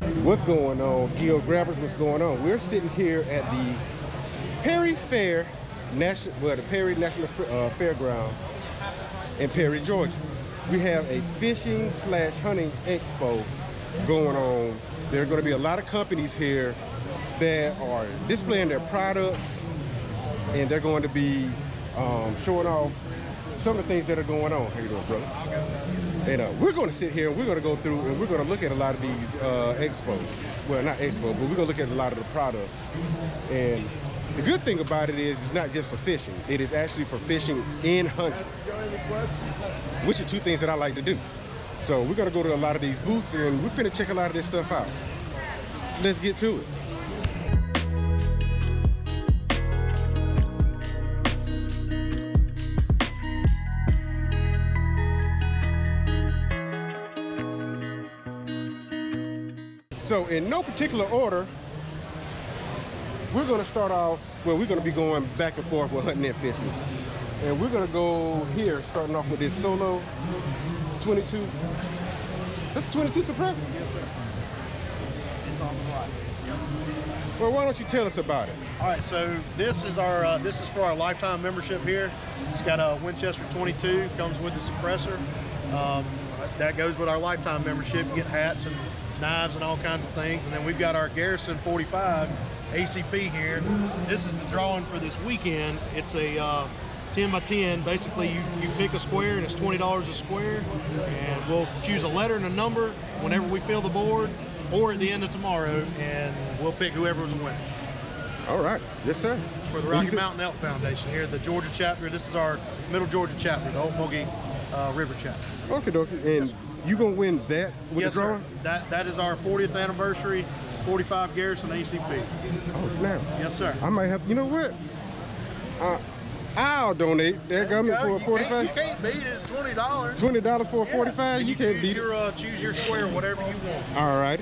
What's going on, Gill Grabbers? What's going on? We're sitting here at the Perry Fair the Perry National Fairground in Perry, Georgia. We have a fishing/hunting expo going on. There are going to be a lot of companies here that are displaying their products, and they're going to be showing off some of the things that are going on. How you doing, brother? And we're going to sit here and we're going to go through and we're going to look at a lot of these expos. Well, not expo, but we're going to look at a lot of the products. And the good thing about it is it's not just for fishing. It is actually for fishing and hunting, which are two things that I like to do. So we're going to go to a lot of these booths and we're finna check a lot of this stuff out. Let's get to it. So in no particular order, we're going to start off, well, we're going to be going back and forth with hunting and fishing. And we're going to go here, starting off with this Solo 22. That's 22 suppressor? Yes, sir. It's on the block. Yep. Well, why don't you tell us about it? All right, so this is for our lifetime membership here. It's got a Winchester 22, comes with the suppressor. That goes with our lifetime membership. You get hats and knives and all kinds of things. And then we've got our Garrison 45 ACP here. This is the drawing for this weekend. It's a 10 by 10. Basically, you pick a square and it's $20 a square. And we'll choose a letter and a number whenever we fill the board or at the end of tomorrow, and we'll pick whoever's winning. All right. Yes, sir. For the Rocky Mountain Elk Foundation here, the Georgia chapter. This is our Middle Georgia chapter, the Ocmulgee River chapter. Okay, dokie. And you gonna win that with yes, the drawing? Sir. That is our 40th anniversary 45 Garrison ACP. Oh, snap. Yes, sir. I might have, you know what? I'll donate. There got me for a 45. You can't beat it. It's $20. $20 for a 45? You can't beat it. Choose your square, whatever you want. All right.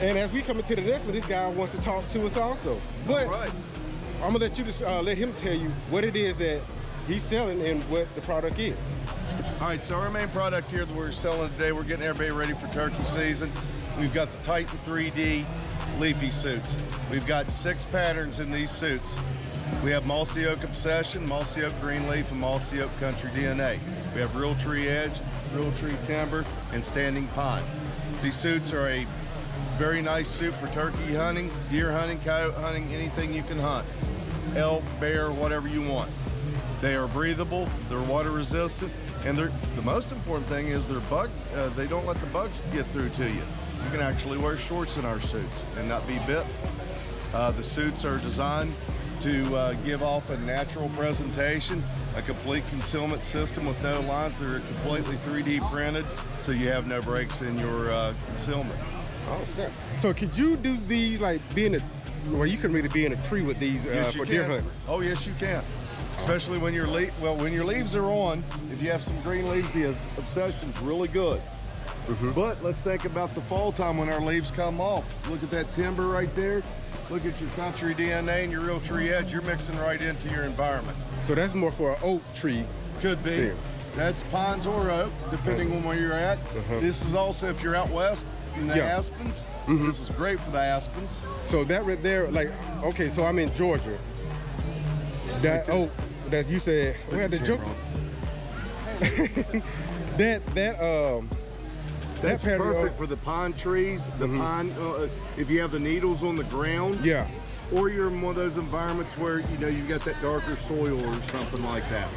And as we come into the next one, this guy wants to talk to us also. But I'm gonna let you just let him tell you what it is that he's selling and what the product is. All right, so our main product here that we're selling today, we're getting everybody ready for turkey season. We've got the Titan 3D leafy suits. We've got 6 patterns in these suits. We have Mossy Oak Obsession, Mossy Oak Greenleaf, and Mossy Oak Country DNA. We have Real Tree Edge, Real Tree Timber, and Standing Pine. These suits are a very nice suit for turkey hunting, deer hunting, coyote hunting, anything you can hunt. Elk, bear, whatever you want. They are breathable, they're water resistant, and the most important thing is they don't let the bugs get through to you. You can actually wear shorts in our suits and not be bit. The suits are designed to give off a natural presentation, a complete concealment system with no lines. They're completely 3D printed, so you have no breaks in your concealment. Oh, snap. So could you do these like well, you can really be in a tree with these for deer hunting? Oh, yes, you can. Especially when your leaves are on. If you have some green leaves, the Obsession's really good. But let's think about the fall time when our leaves come off. Look at that timber right there. Look at your Country DNA and your Real Tree Edge. You're mixing right into your environment. So that's more for an oak tree. Could be. Stem. That's pines or oak, depending on where you're at. This is also, if you're out west in the aspens, this is great for the aspens. So that right there, like, okay, so I'm in Georgia. That oak, that you said, we had the joke. That's patio, perfect for the pine trees, the pine, if you have the needles on the ground. Yeah. Or you're in one of those environments where, you know, you've got that darker soil or something like that.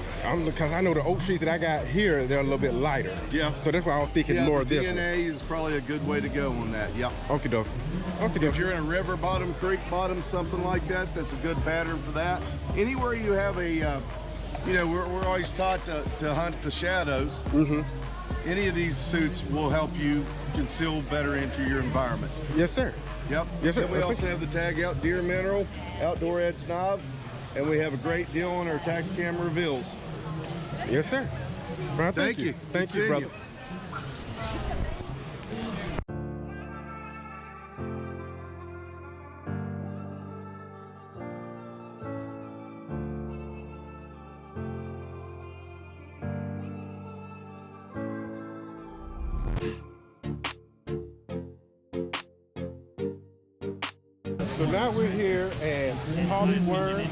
Because I know the oak trees that I got here, they're a little bit lighter. Yeah. So that's why I was thinking more of this DNA is probably a good way to go on that, yep. Okie dokie. Okay, if you're in a river bottom, creek bottom, something like that, that's a good pattern for that. Anywhere you have a, you know, we're always taught to hunt the shadows. Any of these suits will help you conceal better into your environment. Yes, sir. Yep. Yes, sir. And we also have the Tag Out Deer Mineral, Outdoor Edge Knives, and we have a great deal on our tax cam reveals. Yes, sir. Well, thank you. Thank you, brother. So now we're here at Holly Worm.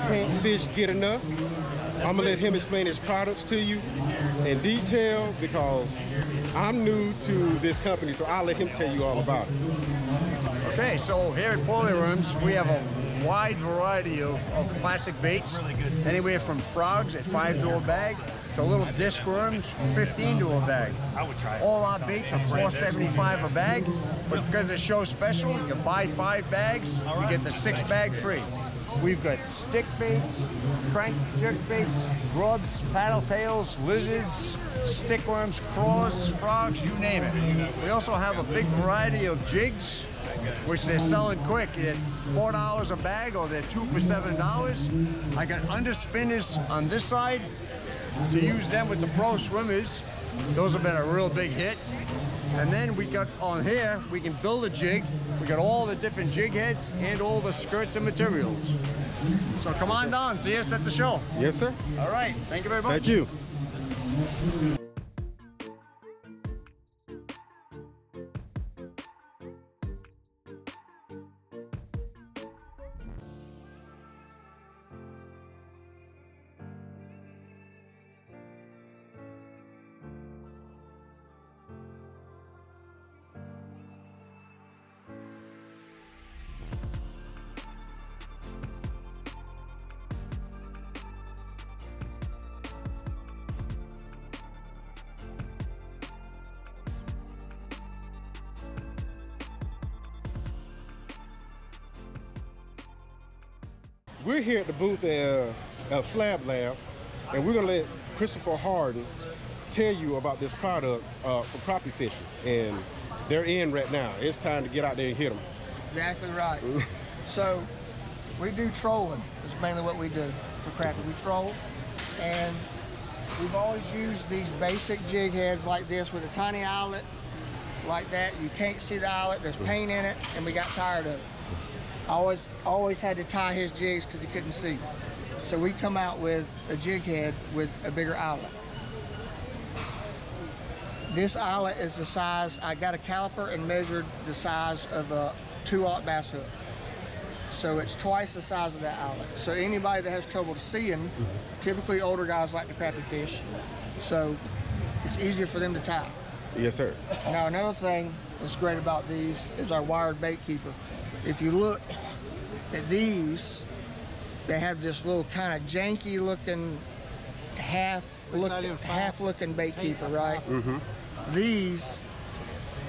Can't fish get enough. I'm gonna let him explain his products to you in detail because I'm new to this company, so I'll let him tell you all about it. Okay, so here at Polyworms, we have a wide variety of plastic baits, anywhere from frogs at $5 to a bag to little disc worms, $15 to a bag. All our baits are $4.75 a bag, but because the show's special, you can buy 5 bags, you get the 6th bag free. We've got stick baits, crank jerk baits, grubs, paddle tails, lizards, stickworms, crawlers, frogs, you name it. We also have a big variety of jigs, which they're selling quick at $4 a bag, or they're 2 for $7. I got underspinners on this side to use them with the pro swimmers. Those have been a real big hit. And then we got on here, we can build a jig. We got all the different jig heads and all the skirts and materials. So come on down, see us at the show. Yes, sir. All right, thank you very much. Thank you. We're here at the booth of Slab Lab, and we're gonna let Christopher Harden tell you about this product for crappie fishing. And they're in right now. It's time to get out there and hit them. Exactly right. So we do trolling. It's mainly what we do for crappie. We troll, and we've always used these basic jig heads like this with a tiny eyelet like that. You can't see the eyelet. There's paint in it, and we got tired of it. Always had to tie his jigs because he couldn't see. So we come out with a jig head with a bigger eyelet. This eyelet is the size, I got a caliper and measured the size of a 2/0 bass hook. So it's twice the size of that eyelet. So anybody that has trouble seeing, typically older guys like to crappie fish, so it's easier for them to tie. Yes, sir. Now another thing that's great about these is our wired bait keeper. If you look at these, they have this little kind of janky looking half looking bait keeper, right? Mm-hmm. These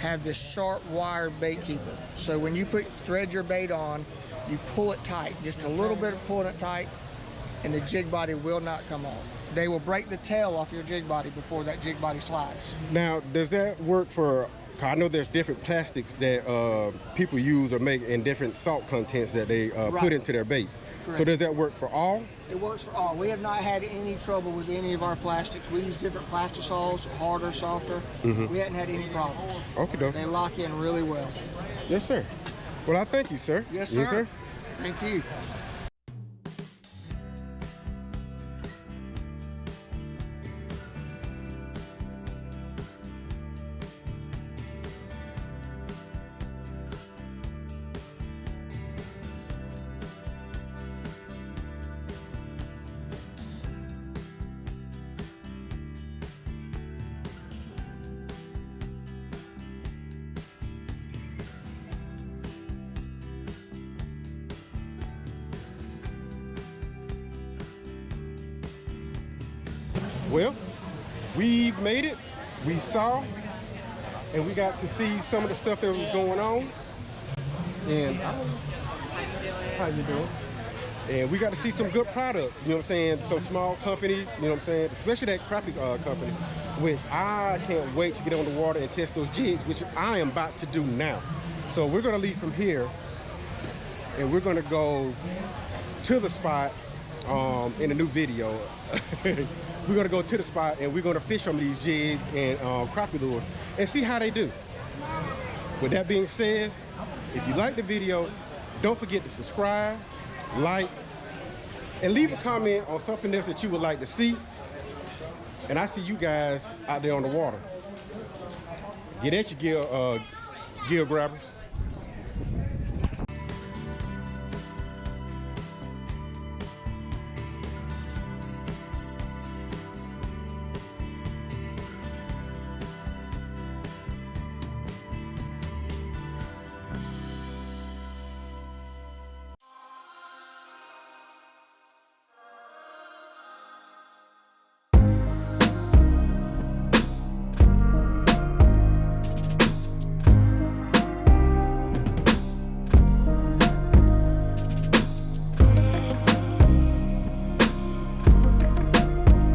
have this sharp wired bait keeper. So when you thread your bait on, you pull it tight, just a little bit of pulling it tight, and the jig body will not come off. They will break the tail off your jig body before that jig body slides. Now, does that work for, I know there's different plastics that people use or make in different salt contents that they put into their bait. Correct. So does that work for all? It works for all. We have not had any trouble with any of our plastics. We use different plastisols, harder, softer. Mm-hmm. We hadn't had any problems. Okay, doke. They lock in really well. Yes, sir. Well, I thank you, sir. Yes, sir. Yes, sir. Thank you. Well, we made it, we saw, and we got to see some of the stuff that was going on. And how you doing? And we got to see some good products, you know what I'm saying? Some small companies, you know what I'm saying? Especially that crappie company, which I can't wait to get on the water and test those jigs, which I am about to do now. So we're gonna leave from here, and we're gonna go to the spot in a new video. We're gonna go to the spot and we're gonna fish on these jigs and crappie lures and see how they do. With that being said, if you like the video, don't forget to subscribe, like, and leave a comment on something else that you would like to see. And I see you guys out there on the water. Get at your Gill Grabbers.